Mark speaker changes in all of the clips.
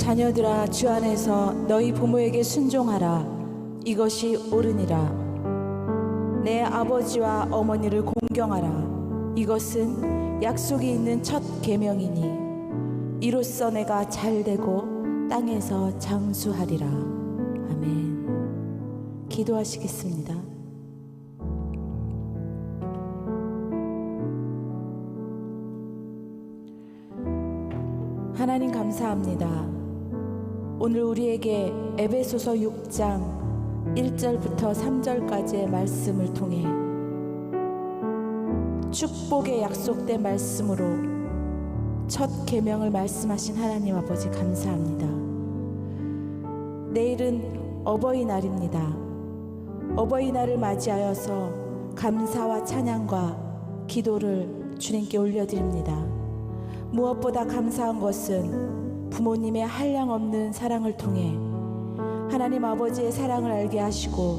Speaker 1: 자녀들아, 주 안에서 너희 부모에게 순종하라. 이것이 옳으니라. 내 아버지와 어머니를 공경하라. 이것은 약속이 있는 첫 계명이니 이로써 내가 잘되고 땅에서 장수하리라. 아멘. 기도하시겠습니다. 하나님 감사합니다. 오늘 우리에게 에베소서 6장 1절부터 3절까지의 말씀을 통해 축복의 약속된 말씀으로 첫 계명을 말씀하신 하나님 아버지 감사합니다. 내일은 어버이날입니다. 어버이날을 맞이하여서 감사와 찬양과 기도를 주님께 올려드립니다. 무엇보다 감사한 것은 부모님의 한량없는 사랑을 통해 하나님 아버지의 사랑을 알게 하시고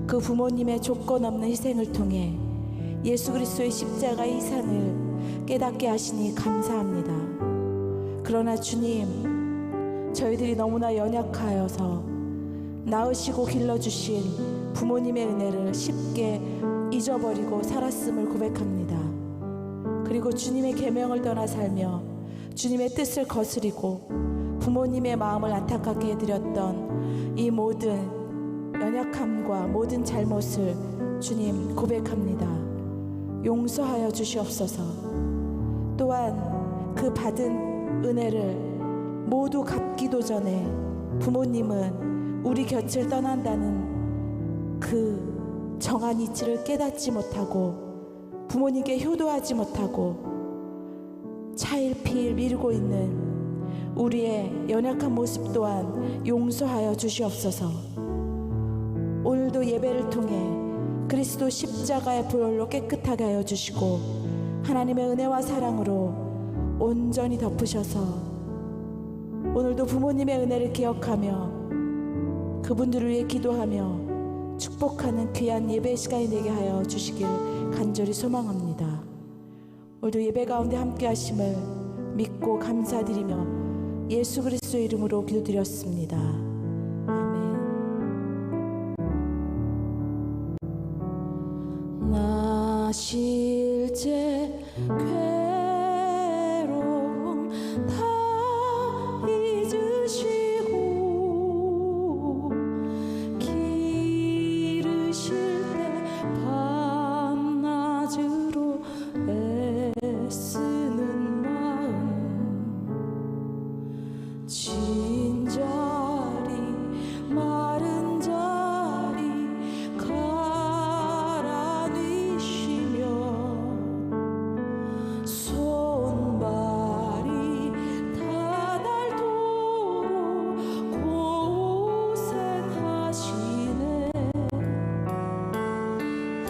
Speaker 1: 그 부모님의 조건 없는 희생을 통해 예수 그리스도의 십자가의 희생을 깨닫게 하시니 감사합니다. 그러나 주님, 저희들이 너무나 연약하여서 낳으시고 길러주신 부모님의 은혜를 쉽게 잊어버리고 살았음을 고백합니다. 그리고 주님의 계명을 떠나 살며 주님의 뜻을 거스리고 부모님의 마음을 안타깝게 해드렸던 이 모든 연약함과 모든 잘못을 주님 고백합니다. 용서하여 주시옵소서. 또한 그 받은 은혜를 모두 갚기도 전에 부모님은 우리 곁을 떠난다는 그 정한 이치를 깨닫지 못하고 부모님께 효도하지 못하고 차일피일 미루고 있는 우리의 연약한 모습 또한 용서하여 주시옵소서. 오늘도 예배를 통해 그리스도 십자가의 보혈로 깨끗하게 하여 주시고 하나님의 은혜와 사랑으로 온전히 덮으셔서 오늘도 부모님의 은혜를 기억하며 그분들을 위해 기도하며 축복하는 귀한 예배 시간이 되게 하여 주시길 간절히 소망합니다. 오늘도 예배 가운데 함께 하심을 믿고 감사드리며 예수 그리스도의 이름으로 기도드렸습니다. 아멘. 나 실제 괴로움 다 잊으시고 기르실 때 밤낮으로 애쓰는 마음 진자리 마른 자리 가라니시며 손발이 다닳도록 고생하시네.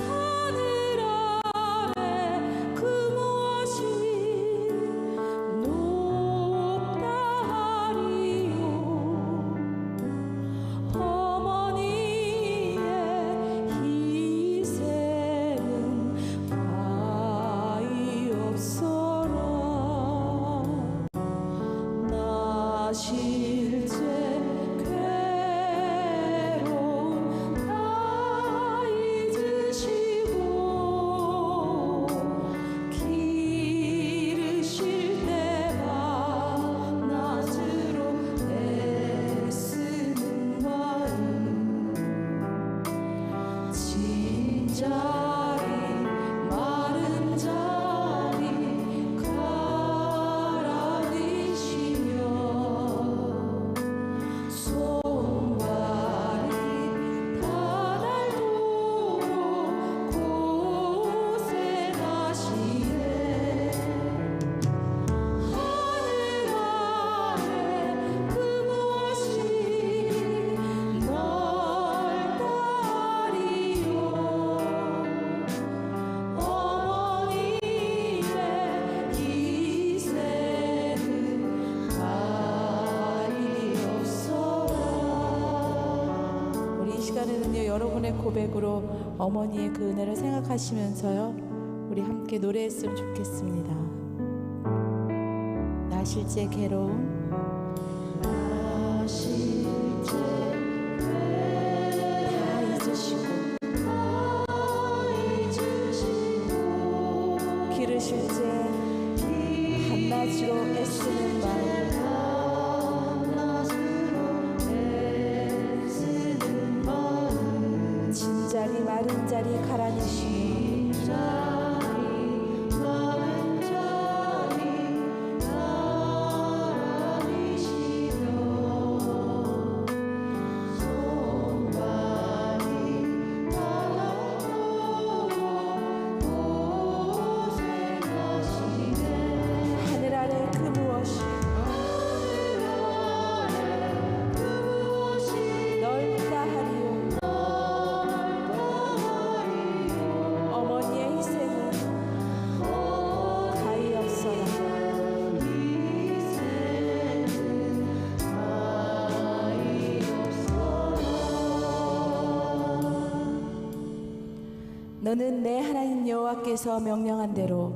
Speaker 1: 하늘 아래 그 무엇이 높다 하리요. 어머니의 희생은 가히 없어라. 나 실제 괴로움 다 잊으시고 기르실 때 밤낮으로 애쓰는 마음 진자리 마른 자리 가라니시며 손발이 다닳도록 고생하시네. 하늘 아래 그 무엇이 넓다 하리요. 어머니의 희생은 가히 없어라. 우리 이 시간에는요, 여러분의 고백으로 어머니의 그 은혜를 생각하시면서요, 우리 함께 노래했으면 좋겠습니다. 나 실제 괴로움 기르실 때 한낮으로 애쓰는 마음 진자리 마른 자리 갈아내시며 너는 내 하나님 여호와께서 명령한 대로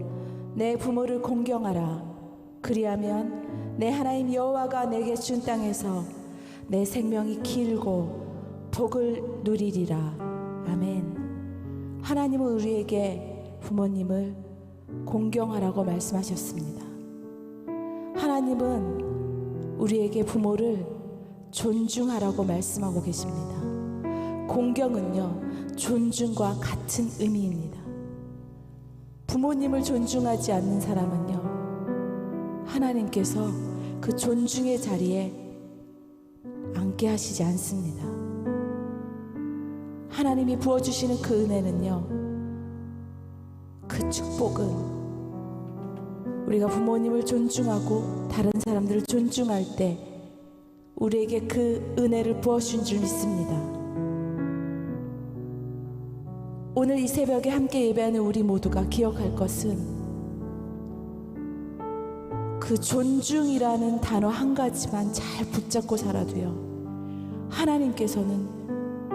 Speaker 1: 내 부모를 공경하라. 그리하면 내 하나님 여호와가 내게 준 땅에서 내 생명이 길고 복을 누리리라. 아멘. 하나님은 우리에게 부모님을 공경하라고 말씀하셨습니다. 하나님은 우리에게 부모를 존중하라고 말씀하고 계십니다. 공경은요, 존중과 같은 의미입니다. 부모님을 존중하지 않는 사람은요, 하나님께서 그 존중의 자리에 앉게 하시지 않습니다. 하나님이 부어주시는 그 은혜는요, 그 축복은 우리가 부모님을 존중하고 다른 사람들을 존중할 때 우리에게 그 은혜를 부어주신 줄 믿습니다. 오늘 이 새벽에 함께 예배하는 우리 모두가 기억할 것은 그 존중이라는 단어 한 가지만 잘 붙잡고 살아도요, 하나님께서는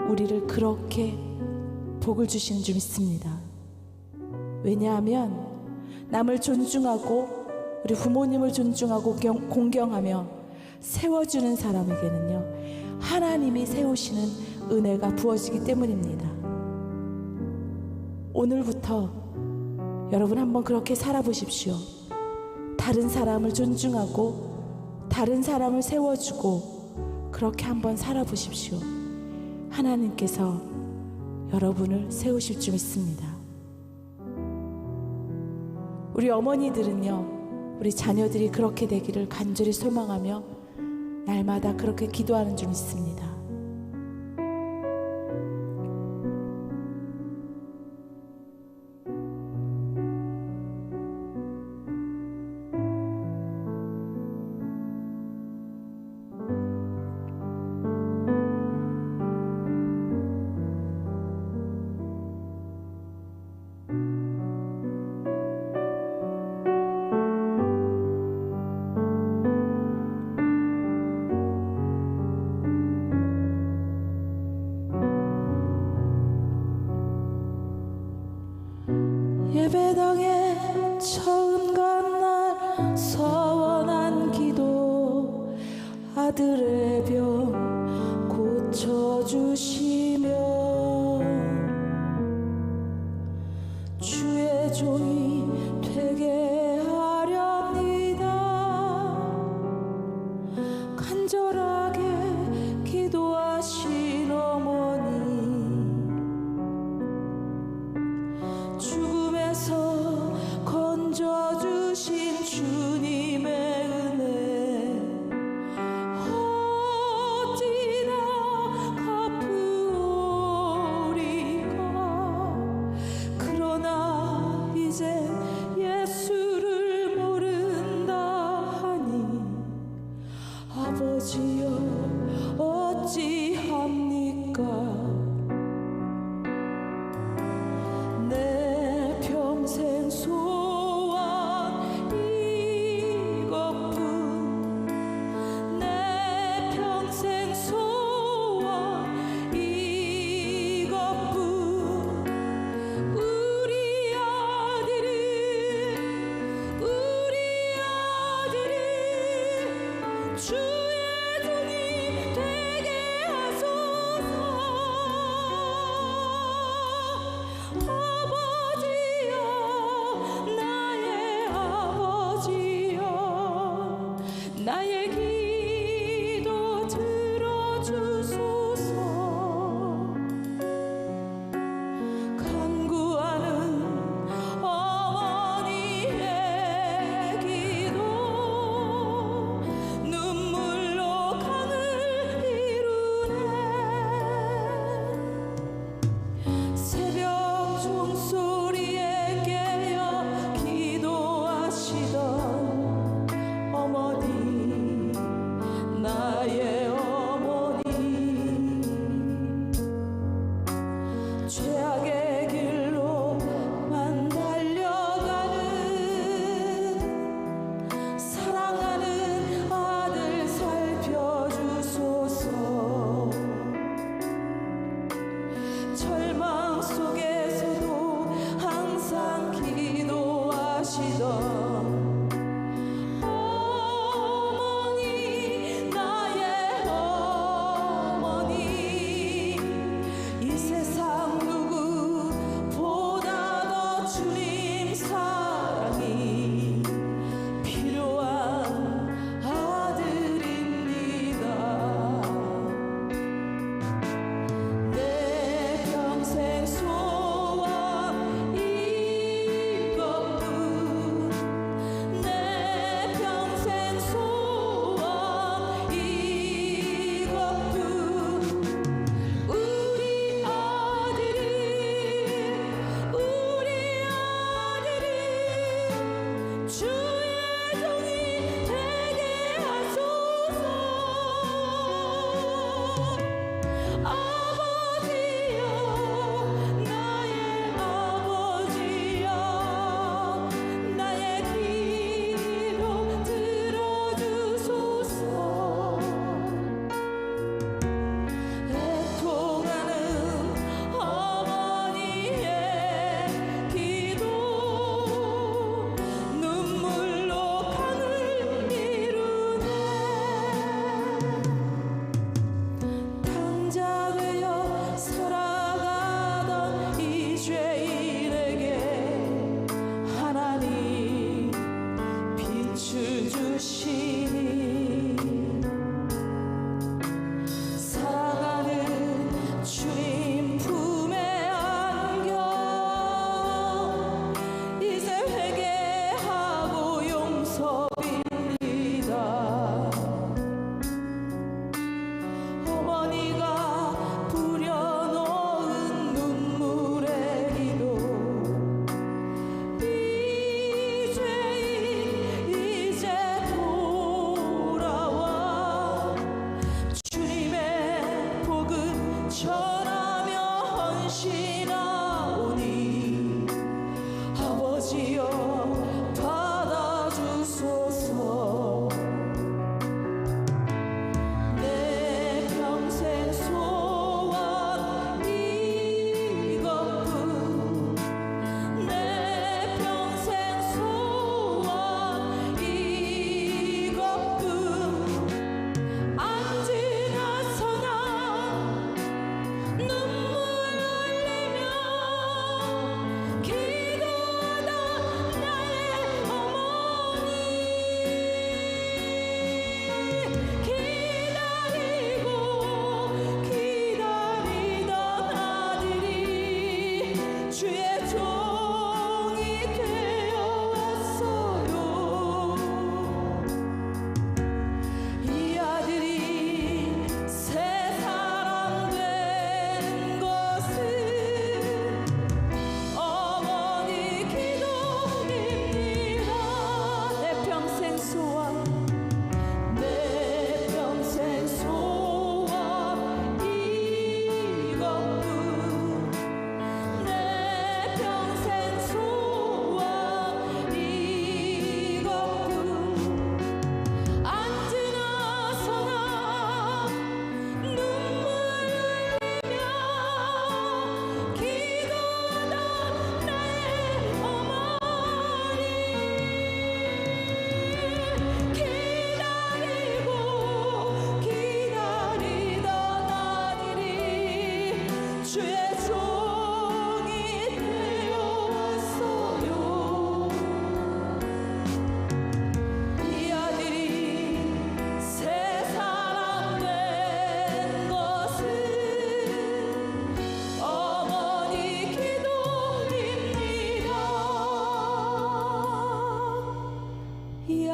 Speaker 1: 우리를 그렇게 복을 주시는 줄 믿습니다. 왜냐하면 남을 존중하고 우리 부모님을 존중하고 공경하며 세워주는 사람에게는요, 하나님이 세우시는 은혜가 부어지기 때문입니다. 오늘부터 여러분 한번 그렇게 살아보십시오. 다른 사람을 존중하고 다른 사람을 세워주고 그렇게 한번 살아보십시오. 하나님께서 여러분을 세우실 줄 믿습니다. 우리 어머니들은요, 우리 자녀들이 그렇게 되기를 간절히 소망하며 날마다 그렇게 기도하는 줄 믿습니다. 예배당에 처음 간 날 서원한 기도, 아들의 병 고쳐주시며 주의 종이 되게 하렵니다. 간절하게 기도하신 어머니, 죽음에서 건져주신 주님의 은혜 어찌나 갚으오리까. 그러나 이제 예수를 모른다 하니 아버지여 어찌합니까. 평생 소원 이것뿐, 내 평생 소원 이것뿐. 우리 아들이 주의 종이 나의 기도 들어주소서. 간구하는 어머니의 기도 눈물로 강을 이루네. 새벽 종소리에 깨어 기도하시던 어머니, 나의 어머니, 죄악의 길로만 달려가는 사랑하는 아들 살펴주소서. 절망 속에서도 항상 기도하시던 어머니, 나의 어머니, 이 세상 누구보다 더 주님 사랑이 필요한 아들입니다. 내 평생 소원 이것뿐, 내 평생 소원 이것뿐. 우리 아들이 주의 종이 되게 하소서. 아버지여, 나의 아버지여, 나의 기도 들어주소서. 애통하는 어머니의 기도 눈물로 강을 이루네. 당자되어 살아가던 이 죄인에게 하나님 빛을 주시니 사랑하는 주님 품에 안겨 이제 회개하고 용서 빕니다. 어머니가 부려놓은 눈물의 기도, 이 죄인 이제 돌아오네.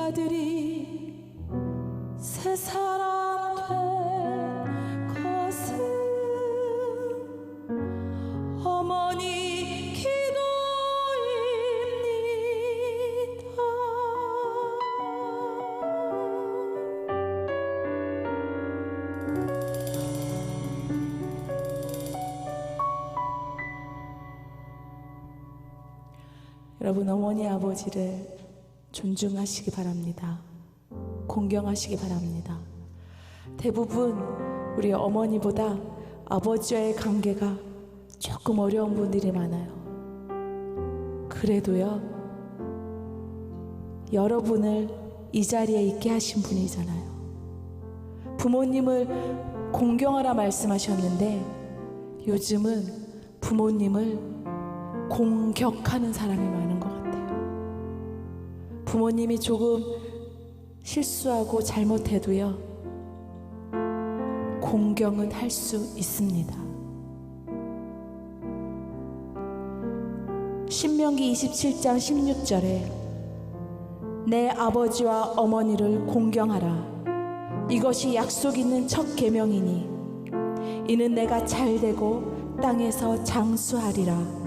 Speaker 1: 아들이 새 사람 된 것은 어머니 기도입니다. 여러분, 어머니 아버지를 존중하시기 바랍니다. 공경하시기 바랍니다. 대부분 우리 어머니보다 아버지와의 관계가 조금 어려운 분들이 많아요. 그래도요, 여러분을 이 자리에 있게 하신 분이잖아요. 부모님을 공경하라 말씀하셨는데 요즘은 부모님을 공격하는 사람이 많은 것 같아요. 부모님이 조금 실수하고 잘못해도요, 공경은 할 수 있습니다. 신명기 27장 16절에 내 아버지와 어머니를 공경하라. 이것이 약속 있는 첫 계명이니 이는 내가 잘되고 땅에서 장수하리라.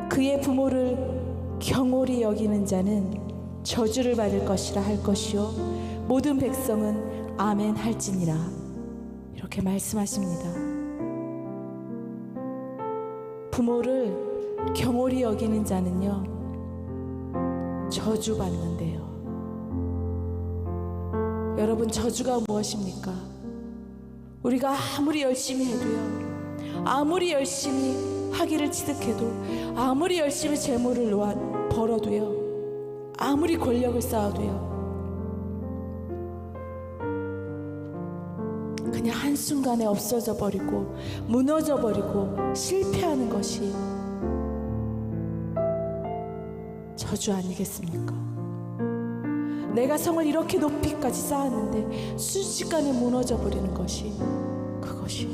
Speaker 1: 그의 부모를 경홀히 여기는 자는 저주를 받을 것이라 할 것이요 모든 백성은 아멘 할지니라. 이렇게 말씀하십니다. 부모를 경홀히 여기는 자는요, 저주받는데요. 여러분, 저주가 무엇입니까? 우리가 아무리 열심히 해도요, 아무리 열심히 학위를 취득해도, 아무리 열심히 재물을 벌어도요, 아무리 권력을 쌓아도요, 그냥 한순간에 없어져 버리고 무너져 버리고 실패하는 것이 저주 아니겠습니까? 내가 성을 이렇게 높이까지 쌓았는데 순식간에 무너져 버리는 것이, 그것이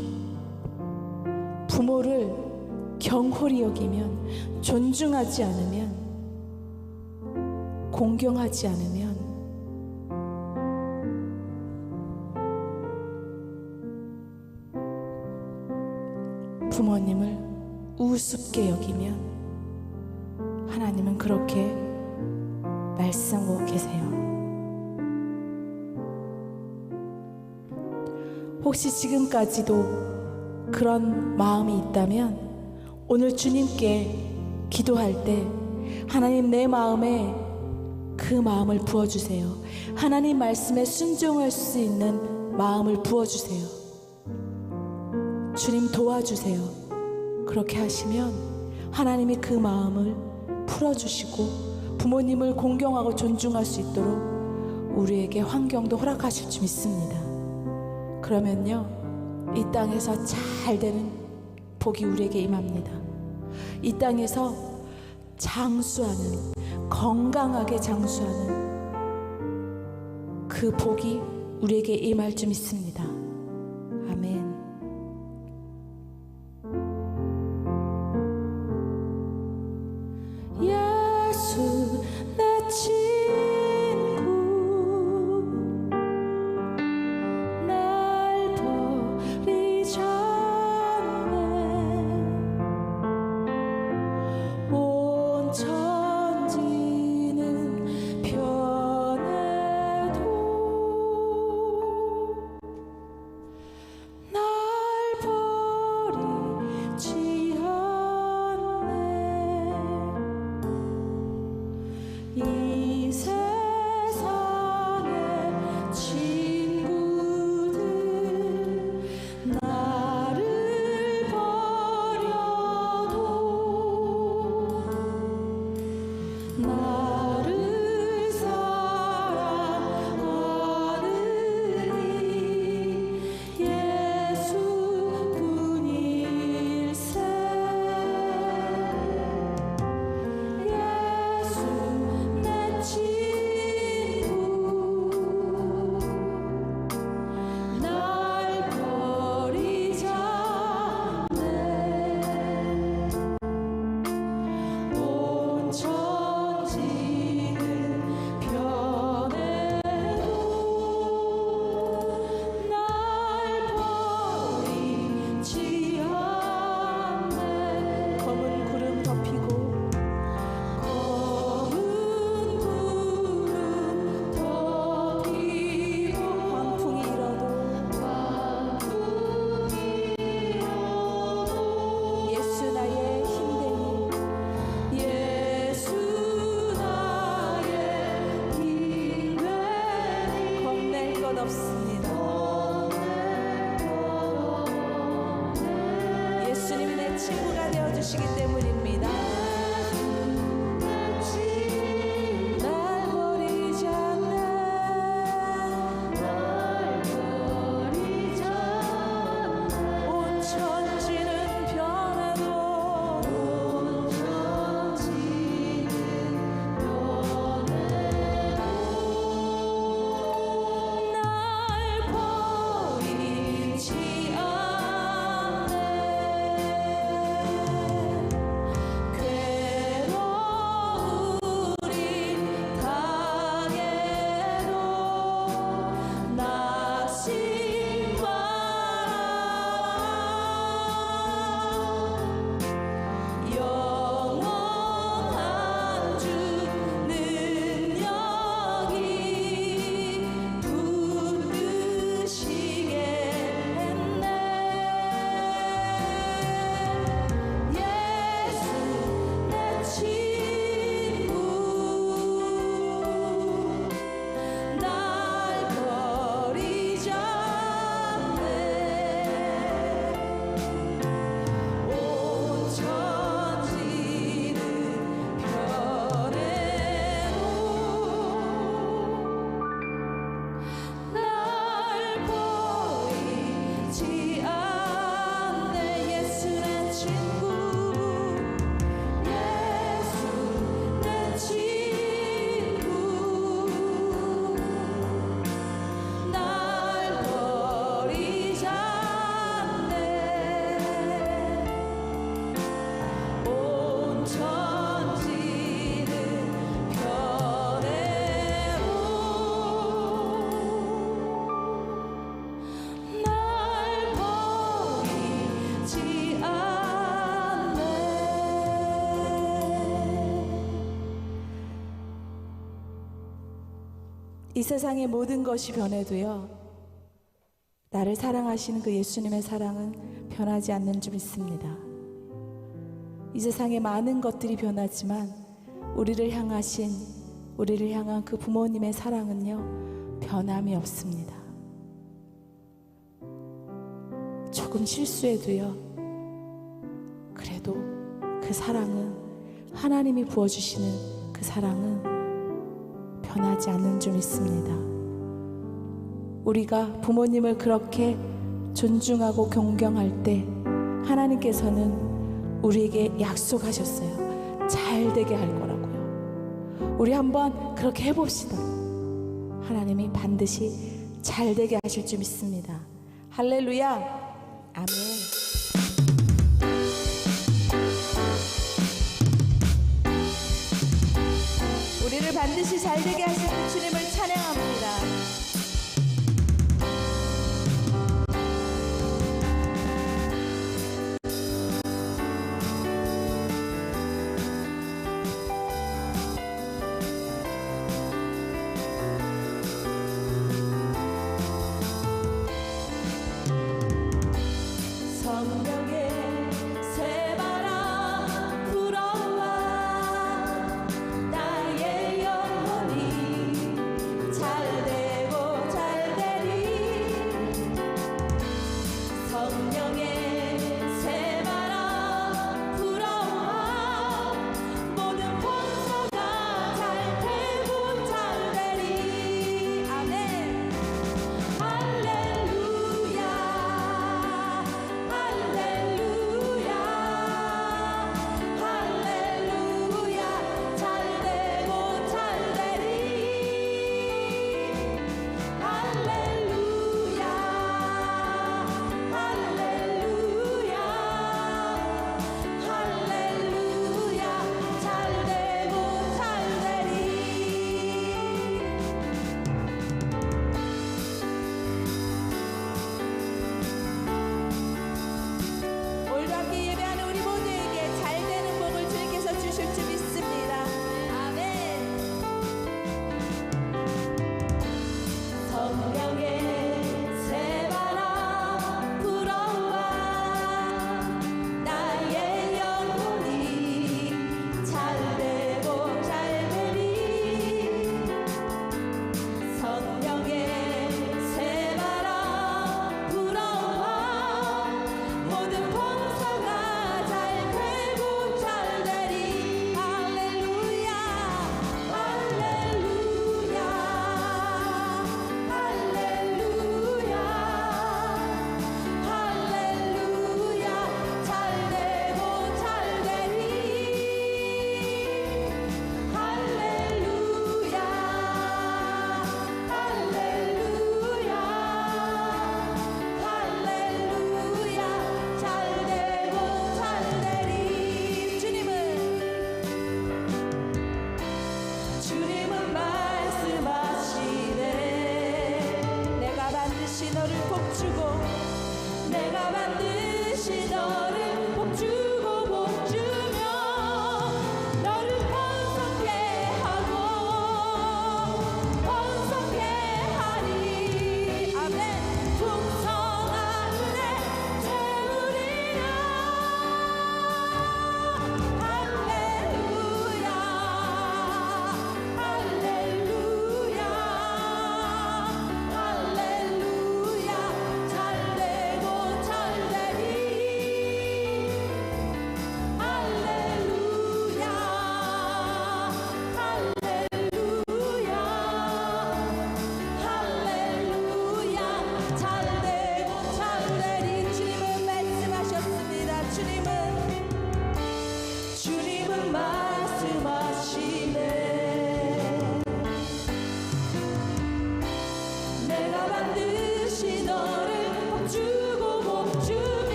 Speaker 1: 부모를 경홀히 여기면, 존중하지 않으면, 공경하지 않으면 부모님을 우습게 여기면 하나님은 그렇게 말씀하고 계세요. 혹시 지금까지도 그런 마음이 있다면 오늘 주님께 기도할 때 하나님, 내 마음에 그 마음을 부어주세요. 하나님 말씀에 순종할 수 있는 마음을 부어주세요. 주님 도와주세요. 그렇게 하시면 하나님이 그 마음을 풀어주시고 부모님을 공경하고 존중할 수 있도록 우리에게 환경도 허락하실 줄 믿습니다. 그러면요, 이 땅에서 잘 되는 복이 우리에게 임합니다. 이 땅에서 장수하는, 건강하게 장수하는 그 복이 우리에게 임할 줄 믿습니다. 아멘. 예수 내 친구, 날 버리지 않네. 온 천지는 변해도 날 버리지 않네. 이 세상의 친구들 나를 버려도 나를 사랑하느니 예수뿐일세. 예수 내 없습니다. 예수님이 내 친구가 되어주시기 때문입니다. 날 버리지 않네. 온 천지는 변해도 날 버리지 않네. 괴로움이 당해도 낙심 마라. 영원한 주 능력이 붙드시게 했네. 예수 내 친구 날 버리지 않네. 온 천지는 변해도 날 버리지 않네. 예수 내 친구 예수 내 친구 날 버리지 않네. 온 천지는 변해도 날 버리지 않네. 이 세상의 모든 것이 변해도요, 나를 사랑하시는 그 예수님의 사랑은 변하지 않는 줄 믿습니다. 이 세상의 많은 것들이 변하지만 우리를 향한 그 부모님의 사랑은요, 변함이 없습니다. 조금 실수해도요, 그래도 그 사랑은, 하나님이 부어주시는 그 사랑은 변하지 않는 줄 믿습니다. 우리가 부모님을 그렇게 존중하고 존경할 때 하나님께서는 우리에게 약속하셨어요. 잘 되게 할 거라고요. 우리 한번 그렇게 해봅시다. 하나님이 반드시 잘 되게 하실 줄 믿습니다. 할렐루야. 아멘. 우리를 반드시 잘 되게 하시는 주님을 찬양합니다. 성령의 새바람 불어와 나의 영혼이 잘돼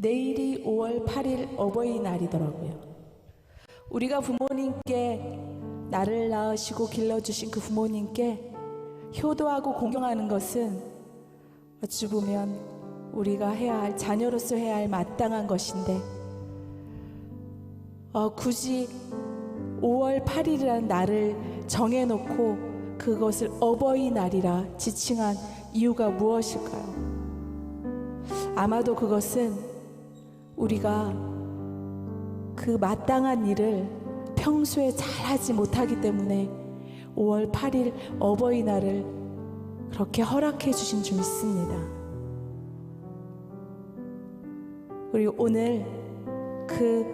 Speaker 1: 내일이 5월 8일 어버이날이더라고요. 우리가 부모님께 나를 낳으시고 길러주신 그 부모님께 효도하고 공경하는 것은 어찌 보면 우리가 해야 할, 자녀로서 해야 할 마땅한 것인데 굳이 5월 8일이라는 날을 정해놓고 그것을 어버이날이라 지칭한 이유가 무엇일까요? 아마도 그것은 우리가 그 마땅한 일을 평소에 잘하지 못하기 때문에 5월 8일 어버이날을 그렇게 허락해 주신 줄 믿습니다. 그리고 오늘 그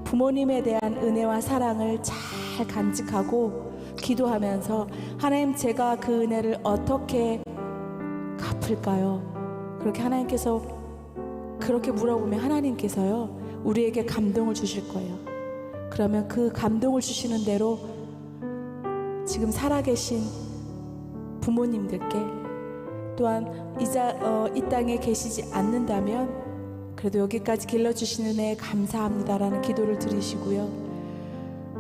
Speaker 1: 부모님에 대한 은혜와 사랑을 잘 간직하고 기도하면서 하나님, 제가 그 은혜를 어떻게 갚을까요? 그렇게 하나님께서 그렇게 물어보면 하나님께서요 우리에게 감동을 주실 거예요. 그러면 그 감동을 주시는 대로 지금 살아계신 부모님들께, 또한 이 땅에 계시지 않는다면 그래도 여기까지 길러주신 은혜에 감사합니다라는 기도를 드리시고요.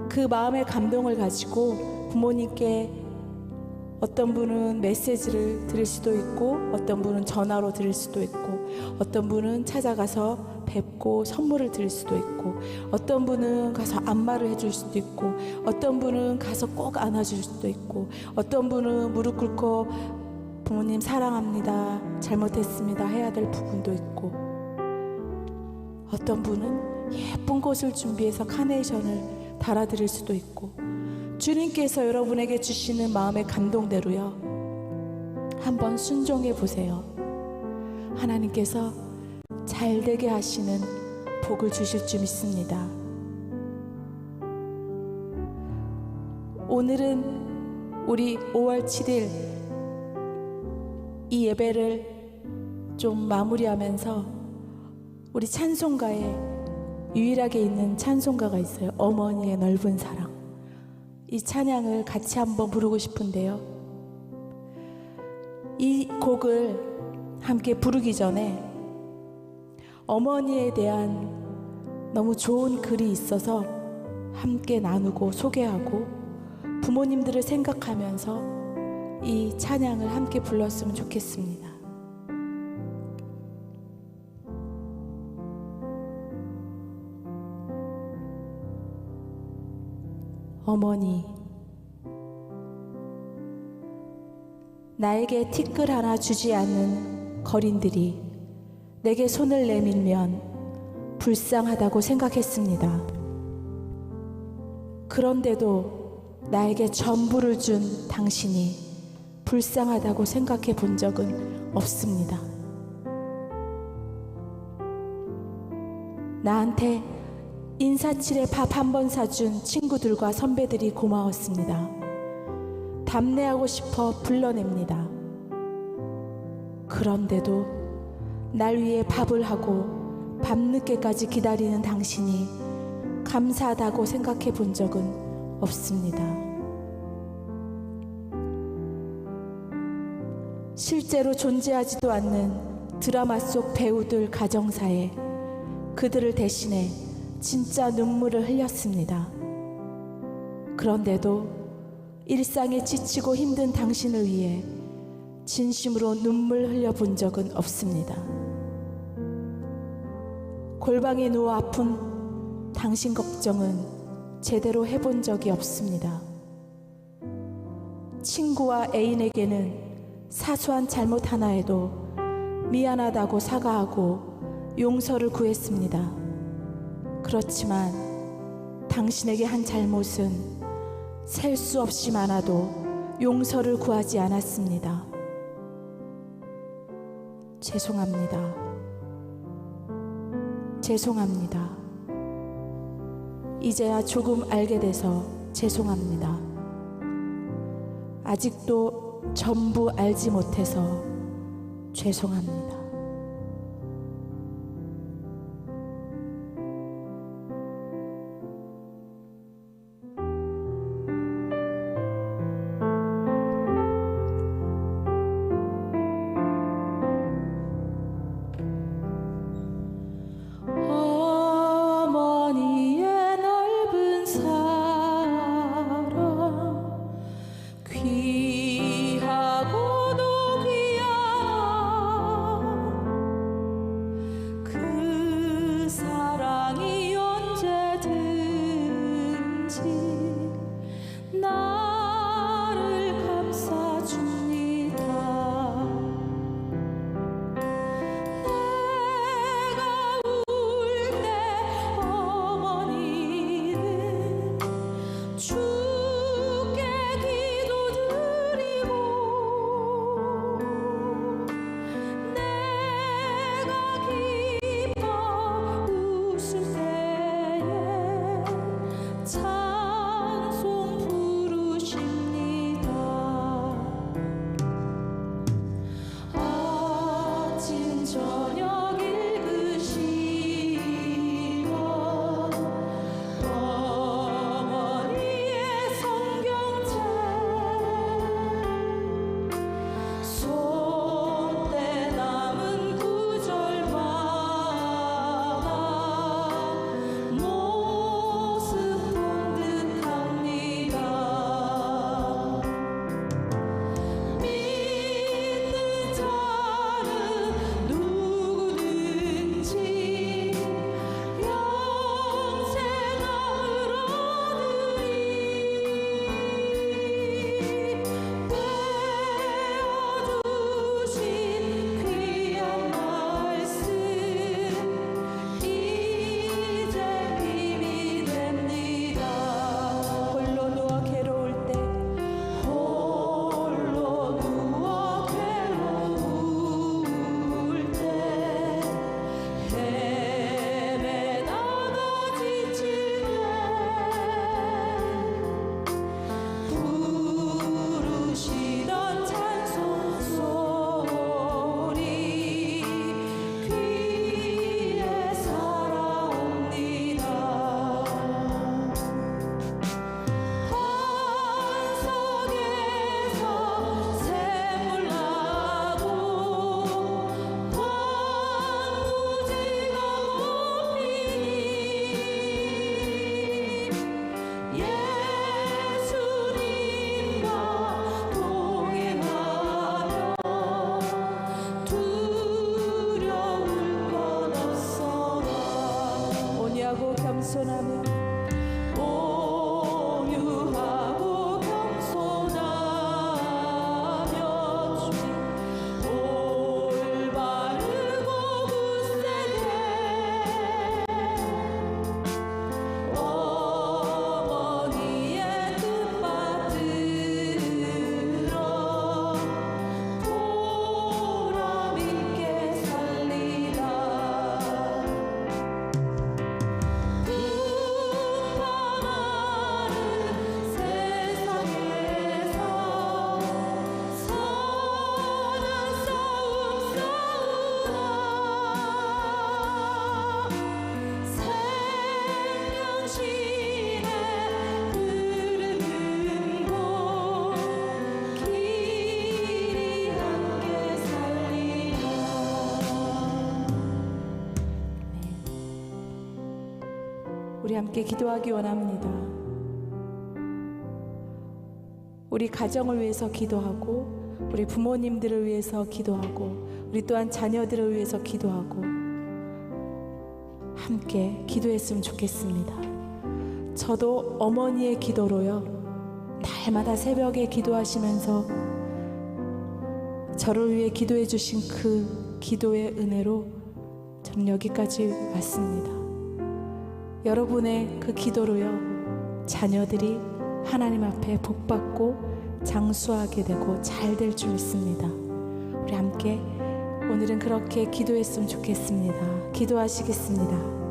Speaker 1: 그 마음의 감동을 가지고 부모님께 어떤 분은 메시지를 드릴 수도 있고, 어떤 분은 전화로 드릴 수도 있고, 어떤 분은 찾아가서 뵙고 선물을 드릴 수도 있고, 어떤 분은 가서 안마를 해줄 수도 있고, 어떤 분은 가서 꼭 안아줄 수도 있고, 어떤 분은 무릎 꿇고 부모님 사랑합니다, 잘못했습니다 해야 될 부분도 있고, 어떤 분은 예쁜 꽃을 준비해서 카네이션을 달아드릴 수도 있고, 주님께서 여러분에게 주시는 마음의 감동대로요 한번 순종해 보세요. 하나님께서 잘되게 하시는 복을 주실 줄 믿습니다. 오늘은 우리 5월 7일 이 예배를 좀 마무리하면서 우리 찬송가에 유일하게 있는 찬송가가 있어요. 어머니의 넓은 사랑. 이 찬양을 같이 한번 부르고 싶은데요, 이 곡을 함께 부르기 전에 어머니에 대한 너무 좋은 글이 있어서 함께 나누고 소개하고 부모님들을 생각하면서 이 찬양을 함께 불렀으면 좋겠습니다. 어머니, 나에게 티끌 하나 주지 않는 거린들이 내게 손을 내밀면 불쌍하다고 생각했습니다. 그런데도 나에게 전부를 준 당신이 불쌍하다고 생각해 본 적은 없습니다. 나한테 인사치레 밥 한 번 사준 친구들과 선배들이 고마웠습니다. 답례하고 싶어 불러냅니다. 그런데도 날 위해 밥을 하고 밤늦게까지 기다리는 당신이 감사하다고 생각해 본 적은 없습니다. 실제로 존재하지도 않는 드라마 속 배우들 가정사에 그들을 대신해 진짜 눈물을 흘렸습니다. 그런데도 일상에 지치고 힘든 당신을 위해 진심으로 눈물 흘려본 적은 없습니다. 골방에 누워 아픈 당신 걱정은 제대로 해본 적이 없습니다. 친구와 애인에게는 사소한 잘못 하나에도 미안하다고 사과하고 용서를 구했습니다. 그렇지만 당신에게 한 잘못은 셀 수 없이 많아도 용서를 구하지 않았습니다. 죄송합니다. 죄송합니다. 이제야 조금 알게 돼서 죄송합니다. 아직도 전부 알지 못해서 죄송합니다. 함께 기도하기 원합니다. 우리 가정을 위해서 기도하고, 우리 부모님들을 위해서 기도하고, 우리 또한 자녀들을 위해서 기도하고, 함께 기도했으면 좋겠습니다. 저도 어머니의 기도로요, 날마다 새벽에 기도하시면서 저를 위해 기도해 주신 그 기도의 은혜로 저는 여기까지 왔습니다. 여러분의 그 기도로요, 자녀들이 하나님 앞에 복받고 장수하게 되고 잘 될 줄 믿습니다. 우리 함께 오늘은 그렇게 기도했으면 좋겠습니다. 기도하시겠습니다.